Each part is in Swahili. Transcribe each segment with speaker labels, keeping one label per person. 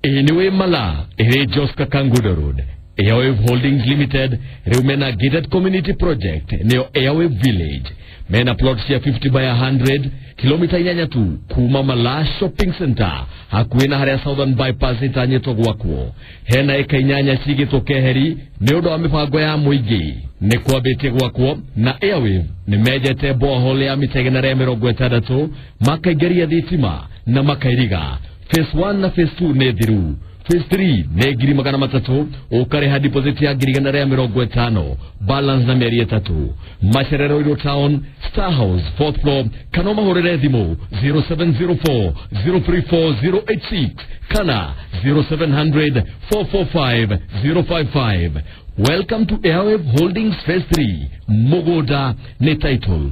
Speaker 1: Anyway mala, Joska Kangudo Road. Airwave Holdings Limited, Rumena Gated Community Project, Neo Airwave Village. Mena plots ya 50 by 100, kilomita inyanya tu, kuma mala shopping center. Hakuina haria Southern Bypass itanye togwakwo. Hena eka inyanya sige tokeheri, neodo mipango ya muigi. Nekwa bete gwakwo, na Airwave, nimejete bohole ya mitegenare mirongo itandatu, makaigeria thitima, na makairiga. Phase 1 na Phase 2 nethiru. Phase 3 negiri magana matatu ukareha deposit ya girigana ya mirongo itano balance na meri etatu Macherero Iro Town Star House 4th floor Kanoma horere thimo 0704 034 086 kana 0700 445 055. Welcome to Airwave Holdings Phase 3 Mogoda ne title.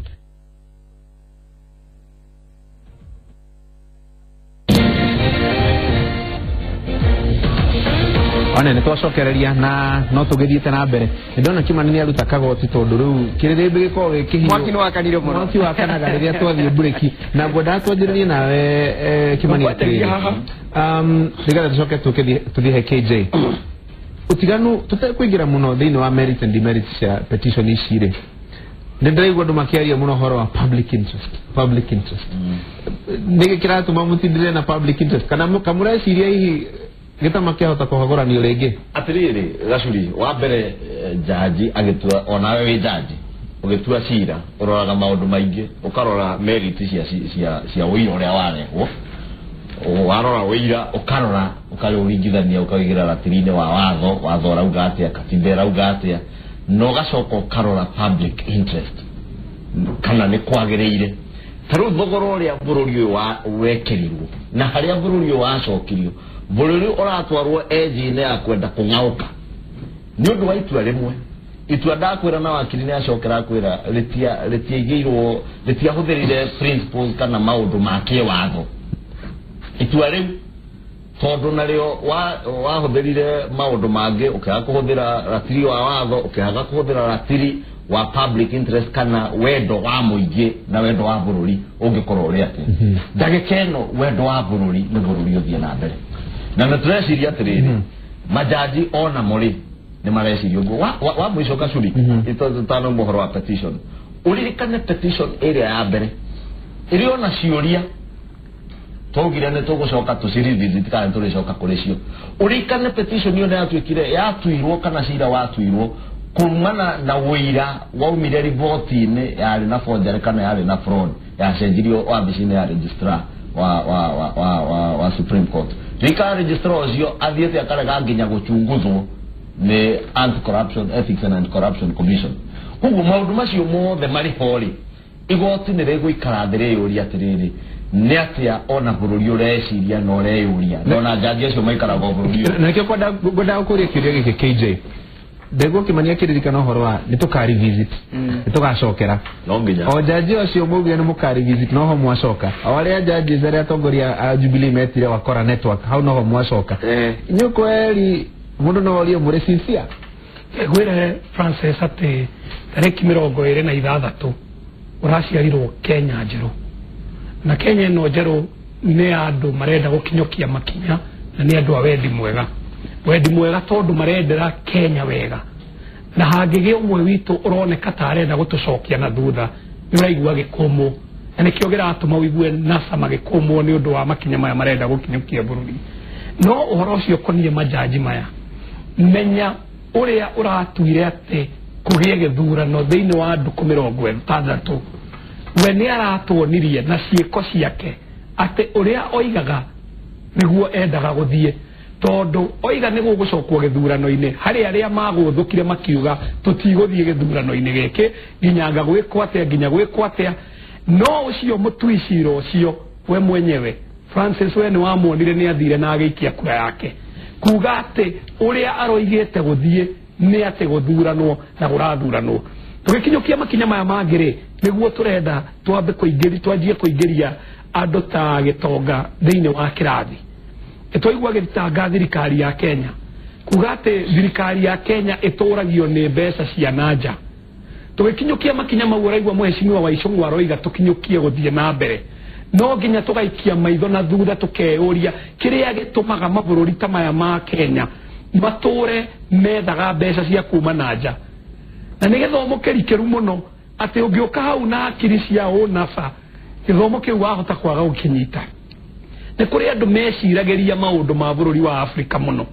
Speaker 2: Ona ne twacokereria na no tugithiite na mbere ndona Kimani ni aruta kagoti tondu riu kirirembe giko gikihiyo
Speaker 3: mwaki no wakanire muno
Speaker 2: mwaki wakanaga riria twathie bureki na ngoda twanjiririe nawe Kimani atiri ndiga tucoke tuthie KJ utiganu tutakwingira muno thiini wa merit and demerits ya petition icire ndiraigwa ndu makiaria muno horo wa public interest ndege kiratu mamutindire na public interest kana kamureciria hihi gita makiahota kuhagora ni rege
Speaker 4: atiriri gacuri wa mbere jaji agitua onawe wi jaji ugitua cira uroraga maundu maingi ukarora merit cia wira uria warehwo warora wira ukarora ukariuringithania ukagigira ratirine wa watho rauga atia katiba rauga atia no gacoka ukarora public interest kana ni kwagireire taru thogoro uria bururi wa wekerirwo na haria bururi wacokirio bururi uratwarwo ejine ya kwenda kungauka ni undu wa itua rimwe itua ndakwira na wakiri ni acokera kwira letia huthirire principles kana maundu makie watho itua riu tondu nario wa huthirire maundu mange ukiaga kuhuthira ratiri wa watho ukiaga kuhuthira ratiri wa public interest kana wendo wa muingi na wendo wa bururi ungikorwo uri ati ndagikeno wendo wa bururi ni bururi uthie na mbere na natreciria atiriri majaji ona muri ni mareciria ugo wa mwisho gacuri itano mohoro wa petition uririkane petition area ya mbere irio na ciuria togire ne tugucoka tuciri visit kana turicoka kuricio uririkane petition yo yatwikire yatuirwo kana cira watuirwo kumana na wira waumire riboti-ini yari na forgery kana yari na fraud yacenjirio wabici-ini ya registrar wa Supreme Court rika registrar ucio athiete akarega nginya guchunguthwo ni Anti-Corruption Ethics and Anti-Corruption Commission kugu maundu macio mothe mari hori igoti ni riguikara thire yuri atiriri ni atia ona bururi ureciria no ureyuria ndona jaji acio maikara go bururi
Speaker 2: na kio ngoda kuria kiuria giki KJ Dego Kimani akiririkana horo wa nitukari visit nitukacokera
Speaker 4: no nginya
Speaker 2: o jaji acio mugi ni mukari visit no ho mwacoka awale jaji zari atongoria Jubilee metire wakora network hau no ho mwacoka nyukweli mundu no oli muri sincere
Speaker 5: gwire Francis ati tariki 26 uraciarirwo Kenya njeru na Kenya no njeru ni andu marenda gukinyokia makinya na ni andu a wendi mwega tondu marendera Kenya wega na hangige umwe witu uroneka tarenda gutucokia na thutha ni uraigua gikumu na nikiogira atuma wigue nasa magikumu ni undu wa makinya maya marenda gukinyokia bururi no uhoro ucio konie majaji maya menya uria uratuire ati kugie githurano thiini wa andu 60 we ni aratwonirie na ciiko ciake ati uria oigaga niguo endaga guthie tondu oiga ni gugucokwo githurano-ini hari aria maguthukire makiuga tutiguthie githurano-ini giki nginyanga gwikwo atia no ucio mutwiciro ucio we mwenyewe Francis we ni wamonire ni athire na agiikia kura yake kuga ati uria aroigite guthie ni ati guthuranwo na gurathuranwo tugikinyokia makinya maya mangire niguo turenda twambe twanjie kuingiria andu ta gitonga thiini wa kirathi etwaigwa gitanga thirikari ya Kenya kugate thirikari ya Kenya etoragio ni mbeca cia nanja tugikinyokia makinya mau uraigwa mheshimiwa wa Icung'wa aroiga tukinyokie guthie na mbere no nginya tugaikia maitho na thutha tukeuria kiria gitumaga mabururi ta maya ma Kenya mature methaga mbeca cia kuma nanja na ni githomo kirikeru muno ati ungioka hau na akiri cia unafa githomo kiu wahota kwaga gukinyita ni kuri andu mecirageria maundu ma bururi wa Afrika muno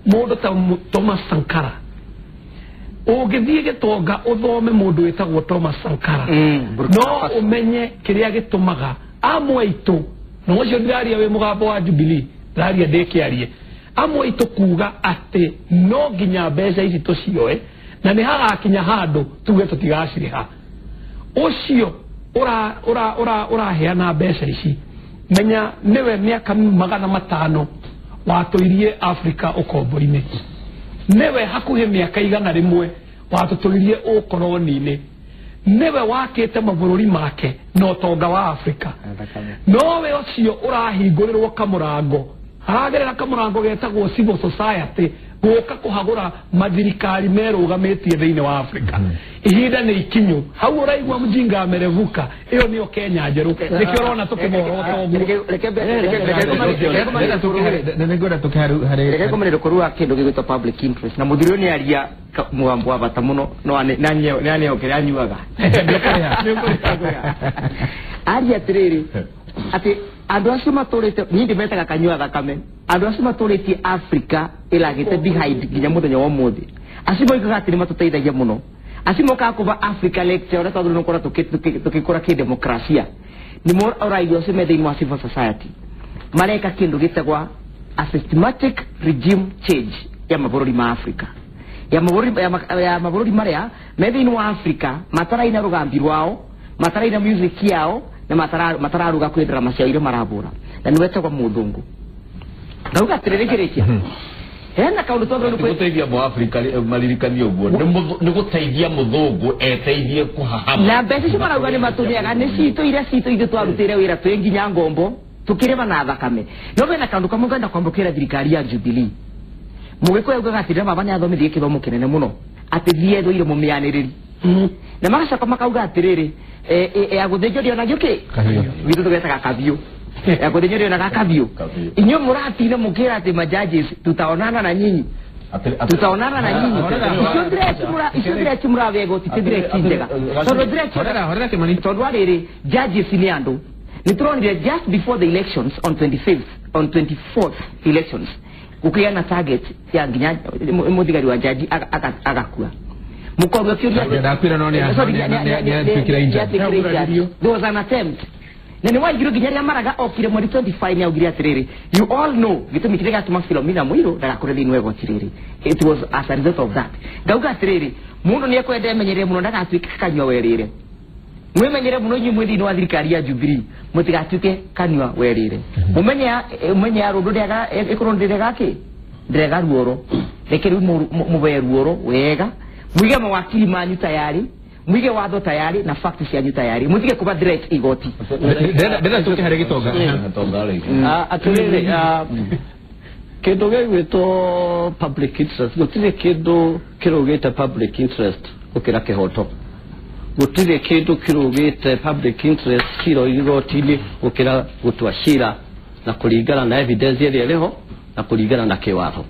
Speaker 5: mundu ta Thomas Sankara ugithie gitonga uthome mundu wetagwo Thomas Sankara no umenye kiria gitumaga amwe itu no cio ndiraria we mugambo wa Jubilee ndaria ndekiarie amwe itu kuga ati no nginya mbeca ici tucioe na ni hagakinya handu tuge tutigaciriha ucio ura heana mbeca ici menya niwe miaka 500 watuirie Afrika ukombo-ini newe hakuhe miaka 100 watutuirie ukoloni-ini newe wakite mabururi make no tonga wa Afrika nowe ucio urahingũrĩrwo kamurango haragerera kamurango getagwo civil society guka kuhagura mathirikari merugamitie thiini wa Afrika ihinda ni ikinyu hau uraigwa mjinga amerevuka iyo niyo Kenya njeru nikio rona tukimorota
Speaker 3: reke komerero kurua kindu gigwitwa public interest na muthiro ni aria mugambo wa bata muno no nani okera anyuaga aria tiriri ati andu acio maturite ni ndimetaga kanyua thakame andu acio maturite Africa ilagite behind ginya muthenya wa muthi acio moikaga ati ni matuteithagia muno acio moka kuba Africa lecture ora tondũ nokora tukikora ki demokrasia ni more oraigua acio me thĩinĩ wa civil society mareka kindu gitagwa a systematic regime change ya mabũrũri ma Africa ya mabũrũri maria me thĩinĩ wa Africa mataraina rugambi rwao mataraina music yao na matararuga kwendera maciaire marabura na niwetagwa muthungu ngauga tiririkirekia hena kaundu tondu
Speaker 4: ni guteithia mu Africa malirikanio guo ni guteithia muthungu eteithie kuhahama
Speaker 3: na mbeca cio marauga ni matunyaga ni citu ithu twarutire wira twi nginya ngombo tukirema na thakame no bena kaundu kamwe ngenda kwambukira thirikari ya Jubilee mugikuya ugaga atira baba ni athomithie kithomo kinene muno ati thietho ire mumianiriri na magacoka makauga atiriri aguthenjorio na gĩũkĩ witũ tũgetaga kabiũ aguthenjorio na gakabio inyo muratine mukira ati majudges tutaonana na nyinyi icio direct muravego ti direct njega so direct
Speaker 2: horera kimani
Speaker 3: tondu ariri judges ni andu nituronire just before the elections on 24th elections ukiana target ya nginya muthigari wa jaji agakua mukorwe kiuria
Speaker 2: ndakwira no ni twikira inja
Speaker 3: there was an attempt nene waigiro ginya maraga okire mweri 25 ya ugiria tiriri you all know gitumi kirega tuma Philomena Mwiru ndagakure thini wego tiriri it was as a result of that gauga tiriri mundu ni ekwende menyere muno ndagatwika kanywa werire mwemenyere muno nyi mwithini wa thirikari ya Jubilee mutigatuke kanywa werire umenya rundu ndega ikurundire gaki ndega ruoro rekeru muberuoro wega mwige mawakili manyu tayari mwige watho tayari na facts yanyu tayari mutige kuba direct igoti
Speaker 2: ndenda tuke hare gitonga
Speaker 6: atulele kindu gigwitwo public interest gutire kindu kirugite public interest ukira kihoto gutire kindu kirugite public interest kiro igoti-ini ukira gutua cira na kuringana na evidence iria iriho na kuringana na kiwatho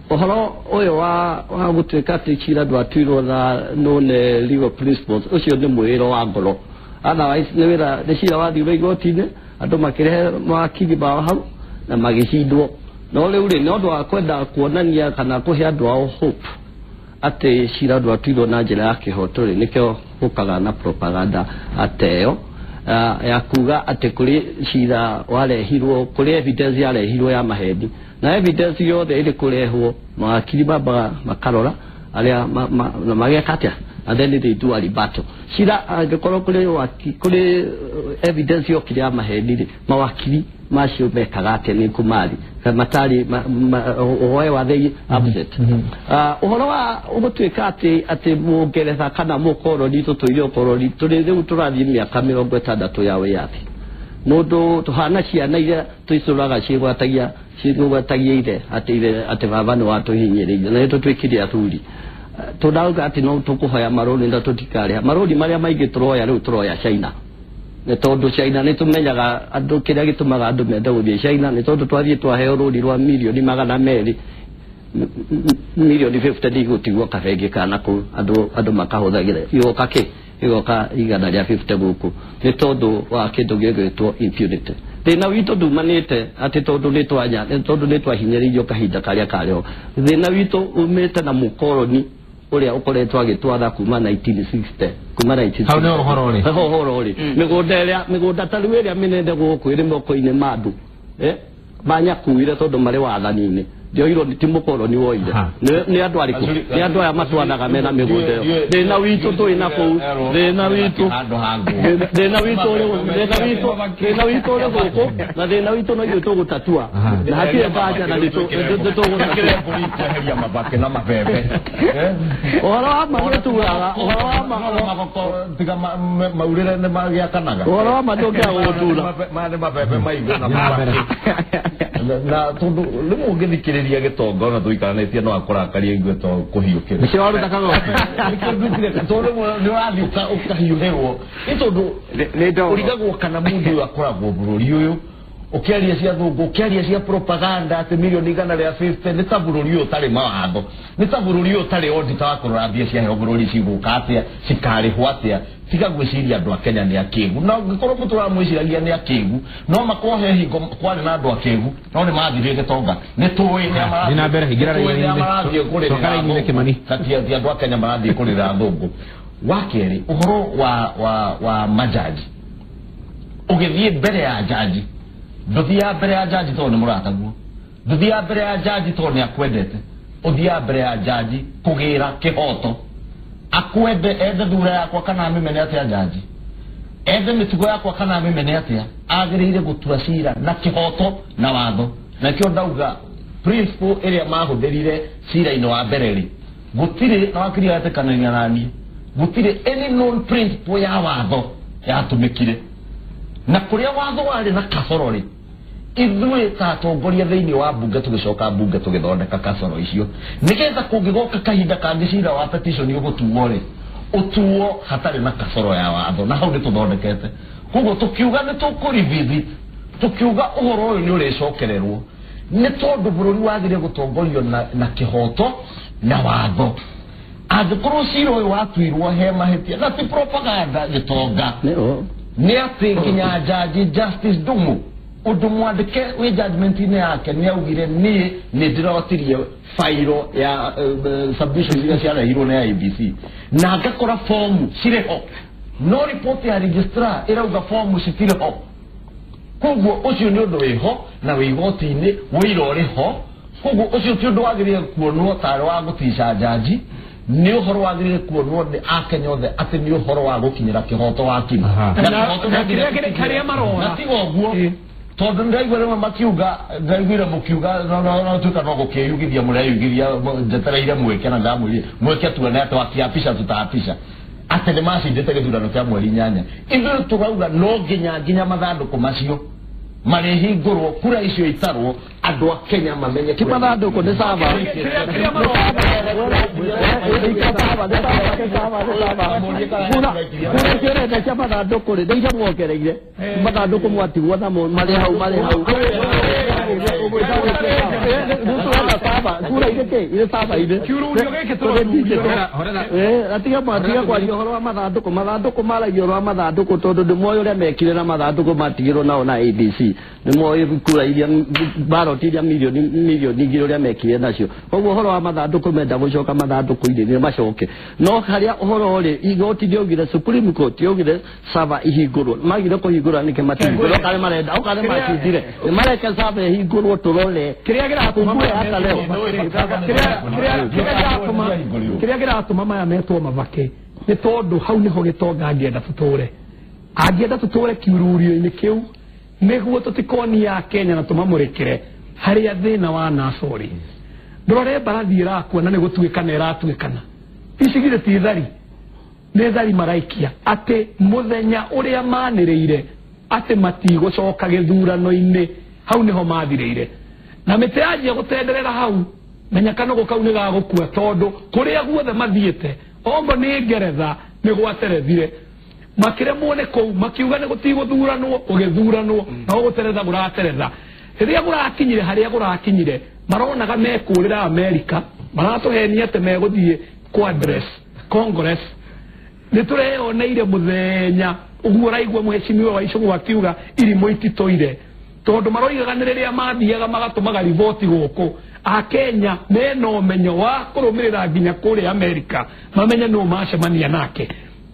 Speaker 6: ohoro uyu wa gutwika ati cira ndwatuirwo na none legal principles ucio ni mwiro wa ngoro otherwise ni wira ni cira wathiure igoti-ini andu makirehe mawakili bao hau na magicindwo no riu ri no ndu wa kwenda kuonania kana kuhe andu ao hope ati cira ndwatuirwo na njira ya kihoto ri nikio gukaga na propaganda ateo ya kuga ati kuri cira warehirwo kuri evidence yarehirwo ya mahedi na evidence yothe iri kurehwo mawakili baba makarora aria magekatia and then they do a battle cira angekoro kuri evidence yokire ya mahedi mawakili macio mekaga ati ni kumari matari oe wa they upset uhoro wa ugutwika ati mugeretha kana mukoroni tutuirio koroni turi riu turathie miaka 60 ya wiyathi mundu tuhana ciana iria tuicuraga cigwatagia ire ati baba ni watuhinyiriire na tutwikire athuri tudauga ati no tukuhoya maroni nda tutikare maroni maria maingi turoya riu turoya China ne tondu China ni tumenyaga andu kiria gitumaga andu mende guthie China ni tondu twathie twaheo ruri rwa milioni 200 milioni 50 digutigo kabenge kana ku andu makahuthagira igoka igana rĩa 50 guku ni tondu wa kindu gĩgwĩtwo impunity thina witũ ndumanĩte atĩ tondu nĩ twahinyĩrĩirio kahinda karĩa karĩho thina witũ umĩte na mũkoroni uria ukoretwo agitwatha kuma 1960 kuma 1960
Speaker 2: hau nĩ
Speaker 6: ũhoro ũrĩ mĩgũnda ta rĩu ĩrĩa mĩnene gũkũ ĩrĩ moko-inĩ ma andũ manyakuire tondu marĩ wathani-inĩ ndio ti mũkoroni woire ni andu ariku ni andu aya matwanaga mena mĩgũnda ĩyo thĩna witũ twĩna kũu thĩna witũ ũrĩ gũkũ na thĩna witũ no ithuĩ tũgũtatua na hatirĩ mbanja na
Speaker 4: nĩtũgũtatua mabake na mabebe
Speaker 6: ũhoro wa ma gũturaga ũhoro wa ma
Speaker 4: tiga maurĩre nĩ magĩakanaga
Speaker 6: ũhoro wa ma ndũngĩaga gũtura
Speaker 4: nĩ mabebe maigũ na mabake na tondu rĩmwe ũngĩthikĩrĩria gĩtonga ona tũikaranĩtie no akũrakaria igue to kũhiũkĩra
Speaker 2: nĩkĩo waruta kagoke
Speaker 4: tondu nĩ ũrathiĩ ũkahiũhĩrwo nĩ tondu ũrigagwo kana mũndũ ũyũ akoragwo bũrũri ũyũ ũkĩaria cia thũngũ ũkĩaria cia propaganda atĩ milioni 150 nĩ ta bũrũri ũyũ ũtarĩ mawatho nĩ ta bũrũri ũyũ ũtarĩ ondita wa kũrora mbia ciaheo bũrũri cigũka atĩa cikarĩhwo atĩa tiga gwĩciria andũ a Kenya nĩ akĩĩgu na ũngĩkorwo mũtũramwĩciragia nĩ akĩĩgu no makohe hingo kwarĩ na andũ akĩĩgu no nĩ mathirie gĩtonga nĩ tũĩ nĩ
Speaker 2: na mbere hingĩra
Speaker 4: raini-inĩ Kĩmani kati andũ a Kenya marathiĩ kũrĩra thũngũ wa kerĩ ũhoro wa majaji ũgĩthiĩ mbere ya jaji ndũthiaga mbere ya jaji tondũ nĩ mũrataguo ndũthiaga mbere ya jaji tondũ nĩ akwendete ũthiaga mbere ya jaji kũgĩra kĩhoto akwende ethe thura yakwa kana amĩmene atĩa jaji ethe mĩtugo yakwa kana amĩmene atĩa agĩrĩire gũtua cira na kĩhoto na watho na kĩo ndauga principle ĩrĩa mahũthĩrire cira-inĩ wa mbere rĩ gũtirĩ na wakiria gatĩkanania naniĩ gũtirĩ any known principle ya watho yatũmĩkire na kũrĩa watho warĩ na kasoro rĩ ithuĩ ta atongoria thĩinĩ wa mbunge tũgĩcoka mbunge tũgĩthondeka kasoro icio nĩgetha kũngĩgoka kahinda kangĩ cira wa petition ũgũtuo rĩ ũtuo hatarĩ na kasoro ya watho na hau nĩ tũthondekete koguo tũkiuga nĩ tũkũrevisit tukiuga uhoro uyu ni urecokererwo ni tondu bururi wagire gutongorio na kihoto na watho angikorwo ciro uyu watuirwo he mahetia na ti propaganda gitonga ni ati kinya jaji Justice Dumu undu mwandike wi judgment ine yake ni augire ni ndirotirie fairo ya submission ya ciana hiro na IBC na agakora form cireho no report ya registrar irauga form citireho koguo ucio ni undu wiho na wigoti-ini wiroreho koguo ucio ti undu wagirire kuonwo tare wa gutisha jaji ni uhoro wagirire kuonwo ni Akenya othe ati ni uhoro wa gukinyira kihoto wa kima
Speaker 5: na kihoto na kiria marora
Speaker 4: na tigo guo tondu ndaigwire makiuga ndaigwire mukiuga no tuka no gukiyugithia mureyugithia njetereire mweke na ndamwire mweke tuone ati wakiapisha tutapisha ati ni macindite githurano kia mweri 8 ithu tugauga no nginya mathanduku macio marehingurwo kura icio itarwo andu a Kenya mamenye
Speaker 6: ki mathanduku ni saba kura kia mathanduku ri ndeire mwokereire mathanduku mwatigwo namo mari hau kura ile saba ile
Speaker 5: kiururio geke tururio
Speaker 6: atiga kwaria horo wa mathanduku maragio ro mathanduku tondu ndimoyo uria mekire na mathanduku matigirwo nao na ABC ndimoyo kura iria ballot iria milioni ngiri uria mekire nacio koguo horo wa mathanduku menda gucoka mathanduku ire ni macoke no haria horo ri igoti ndiogire Supreme Court yogire sava ihingurwo magire kuhingurwa nike matigirwo kale marenda ukale macindire mareke sava ihingurwo turole
Speaker 5: kiria giratuma maya metwo mavake ni tondu hau niho gitonga angienda tuture kiururio-ini kiu niguo tutikoni ya Kenya na tumamurikire haria thina wa nasori ndorore barathi irakuona ni gutuikana iratuikana icigire ti thari ni thari maraikia ati muthenya uria maniriire ati matigocoka githurano-ini hau niho mathireire na miteanjia gutenderera hau menya kana gukau ni gagukua tondu kuria guothe mathiete ongo ni Ngeretha ni gwaterethire makiremwo ne kou makiuga ne gutiguthuranwo ugithuranwo no guteretha gurateretha riria gurakinyire haria gurakinyire maronaga mekurira America maratuhenia te meguthie ku address Congress nitureyoneire muthenya uguo raigwa mheshimiwa wa Icũng'wa akiuga irimo ititoire tondu maroigaga nĩ rĩrĩa mathiaga magatumaga riboti gũkũ Akenya mena ũmenyo wa kũrũmĩrĩra nginya kũrĩa America mamenye nũ macemania nake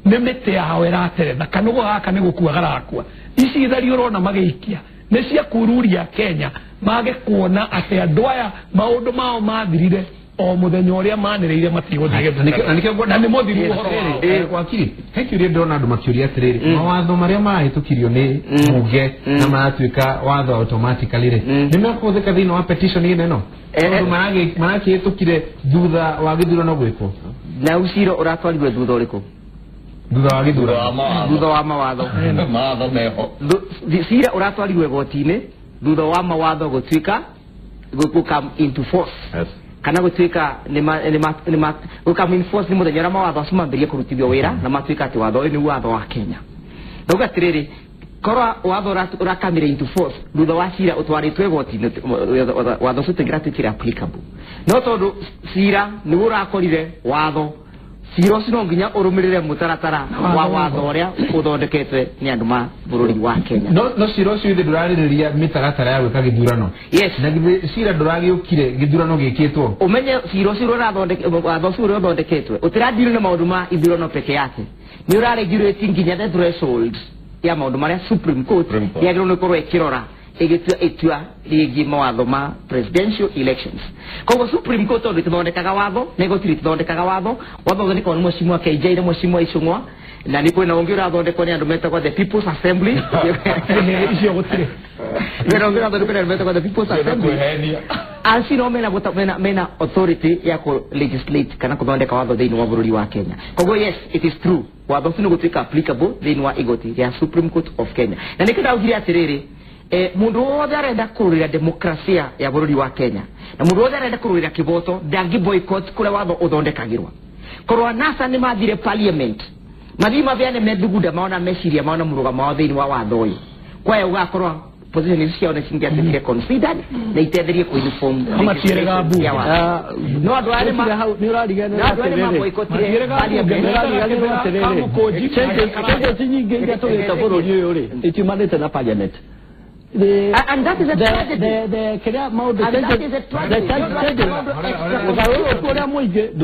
Speaker 5: nĩ mĩtĩ yao ĩrateretha kanũgũ gaka nĩ gũkua garakua ici ithari ũrona magĩikia nĩ cia kururia Kenya mage kuona atĩ andũ aya maũndũ mao mathirire o muthenya uria manĩrĩire matigũthie na nĩ mũthiru ũhoro
Speaker 2: wakiri hekiuria ndona andũ makiuria atĩrĩrĩ mawatho marĩa mahĩtũkirio nĩ mbunge na maratuĩka watho automatically nĩ mekũhũthĩka thĩinĩ wa petition ĩno marakĩhĩtũkire thutha wa gĩthurano gwĩkwo
Speaker 3: na uciro ũratwarirwo thutha ũrĩkũ
Speaker 2: thutha wa gĩthurano
Speaker 3: thutha wa mawatho
Speaker 4: mawatho meho
Speaker 3: cira ũratwarirwo igoti-inĩ thutha wa mawatho gũtuĩka come into force kana gutuika come in force ni muthenya ra mawatho acio mambirie kurutithio wira na matuika ati watho ni watho wa Kenya ndauga atiriri korwa watho urakamire into force thutha wa cira utwaritwe igoti-inĩ watho ucio ũtingĩratuĩkire applicable no tondu cira nĩ ũrakorire watho cira ũcio no nginya ũrũmĩrĩre mũtaratara wa watho ũrĩa ũthondeketwe nĩ andũ ma bũrũri wa Kenya
Speaker 2: no cira ũcio ithe ndũrarĩrĩria mĩtaratara ya gwĩka gĩthurano
Speaker 3: yes
Speaker 2: na cira ndũragĩũkire gĩthurano gĩkĩtwo
Speaker 3: umenye cira ũcio watho ũcio ũrĩa ũthondeketwe ũtirathire na maũndũ ma ithurano peke yake nĩ ũraregulate nginya the threshold ya maũndũ marĩa Supreme Court yagĩrĩirwo nĩ gũkorwo ĩkĩrora itua rĩgiĩ mawatho ma presidential elections koguo Supreme Court tondu ĩtithondekaga watho na igoti rĩtithondekaga watho wathondekwo nĩ Mheshimiwa KJ na Mheshimiwa Icũng'wa na nĩ kwĩna ũngĩ ũrathondekwo nĩ andũ metagwo the People's Assembly
Speaker 5: icio gũtirĩ
Speaker 3: wĩna ũngĩ ũrathondekwo nĩ andũ metagwo the People's Assembly aci no mena authority ya ku legislate kana kuthondeka watho thĩinĩ wa bũrũri wa Kenya koguo yes it is true watho ũcio nĩ gũtuĩka applicable thĩinĩ wa igoti rĩa Supreme Court of Kenya na nĩkĩo ndaugire atĩrĩrĩ mundu wothe arenda kururira demokrasia ya bũrũri wa Kenya na mundu wothe arenda kururira kiboto ndangi boycott kule watho uthondekagirwa korwa NASA nĩ mathire parliament mathi mabeane methugunda maona meciria maona mũrũgamo wa thĩinĩ wa watho ũyũ kwa ugakorwa position icio ciao nĩ cingĩatuĩkire considered na itetherie ku uniform
Speaker 5: amatiĩrĩga mbu
Speaker 3: no andũ arĩa nĩ ũrarigana atĩrĩrĩ matiĩrĩga
Speaker 6: changes nyingĩ iria tũgĩte bũrũri ũyũ rĩ itiumanĩte na parliament
Speaker 3: and that is a tragedy.
Speaker 6: That is a tragedy.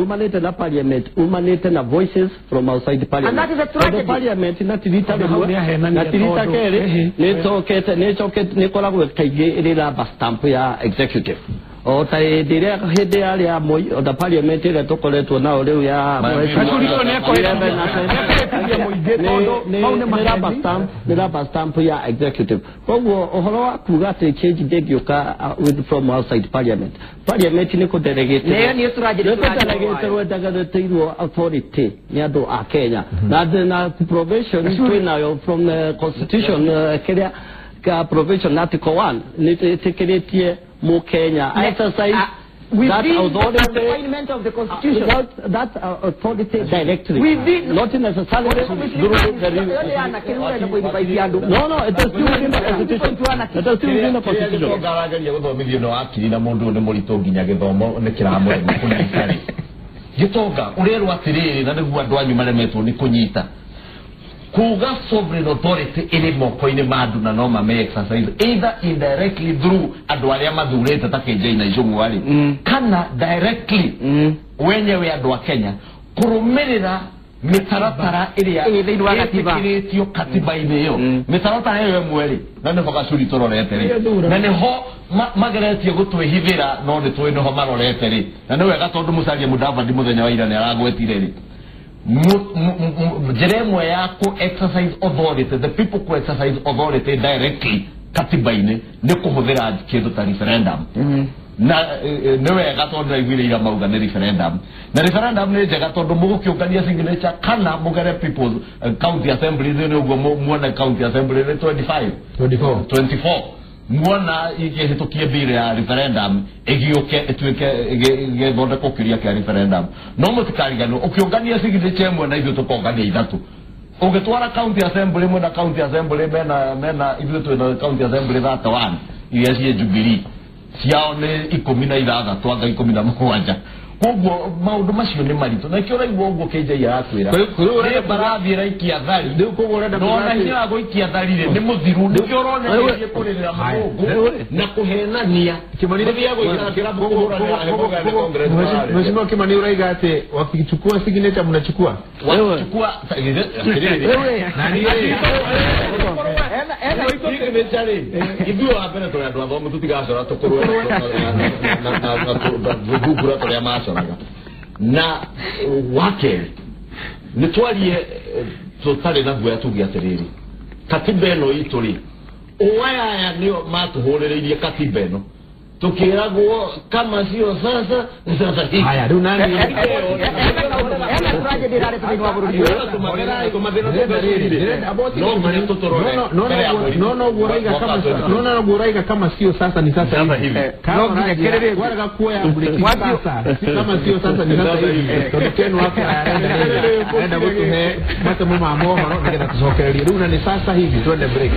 Speaker 6: Umanite na parliament, umanite na voices from outside parliament.
Speaker 3: And that is a tragedy.
Speaker 6: The parliament na tirita kere, ne koragwo kaingĩ ĩrĩ rubber stamp ya executive. O ta dire hede ya moi o da parliament ile tokoletwo na rĩu ya rubber stamp ya executive koguo ohoro wa kuga ati change ndĩngĩũka with from outside parliament nĩ kũ delegate wendaga authority nĩ andũ a Kenya na provision twĩnayo from the constitution kĩrĩa ka provision article 1 nĩ ĩtĩkĩrĩtie mu Kenya exercise that authority
Speaker 3: of the constitution
Speaker 6: that authority directly not necessarily no it is still within the constitution it is still within the constitution
Speaker 4: ngarageria guthomithio no akiri na mundu ni muritu nginya githomo ni kiramwe kunyitari gitonga urerwa atiriri na niguo andu anyu maremetwo ni kunyita kuga sovereign authority ile moko-inĩ ma andũ na no mame exercise either indirectly through andũ arĩa mathurĩte ta KJ na Icũng'wa kana directly wenyewe andũ a Kenya kũrũmĩrĩra mĩtaratara ĩrĩa ĩtĩkĩrĩtio katiba-inĩ ĩyo mĩtaratara ĩyo ĩmwe na nĩ hoga curi tũrorete na nĩ ho mageretie gũtwĩhithĩra no nĩ tũĩ nĩho marorete na nĩ wega tondũ Musalia Mudavadi mũthenya wa ira nĩ aragwetire jeremwe yako exercise authority the people who exercise authority directly katiba-inĩ nĩ kũhũthĩra kĩndũ ta referendum na nĩ wega tondũ naiguĩrĩira mauga nĩ referendum na referendum nĩ njega tondũ mũgũkĩũngania signature kana mũgere people county assembly nĩ ũguo muone county assembly nĩ 24 muona igĩhĩtũkie bill ya referendum ĩgĩũke ĩtuĩke gĩthondeko kĩrĩa kĩa referendum no mũtikariganĩrwo ũkĩũngania signature ĩmwe na ithuĩ tũkongania ithatũ ungetwara county assembly mwena county assembly mena ithuĩ twĩna county assembly 31 iria ciĩ Jubilee ciao nĩ 16 twanga 17 koguo maundu macio nĩ maritũ na kĩo raigua ũguo KJ arakwĩra nĩ barathi raikia thari
Speaker 2: rĩu koguo ũrenda
Speaker 4: no na hinya gũikia thari nĩ mũthiru nĩkĩo ũronereria kũrĩrĩra mũthũngũ na kũhenania
Speaker 2: Kimani
Speaker 4: nĩthia gũikara kĩrabu kũhũranĩra hemogane Congress
Speaker 2: Mheshimiwa Kimani uraiga ati wakichukua signature mnachukua
Speaker 4: wachukua ithuĩ wa mbere tũrĩ andũ athomu tũtigacora tũkũrũ na thungura tũrĩa macoraga na wakerĩ nĩ twarie tũtarĩ na guoya tuge atĩrĩrĩ katiba ĩno itũ rĩ aya nĩo matũhũrĩrĩirie katiba ĩno tukiragwo kama sio sasa hivi
Speaker 2: haya rĩu nani no uraiga kama sio sasa ni sasa hivi kama kuoya sasa kama sio sasa ni sasa hivi tokenu hapo anaenda gutuhe mate mama mohoro nĩgetha tucokererie rĩu na ni sasa hivi twende break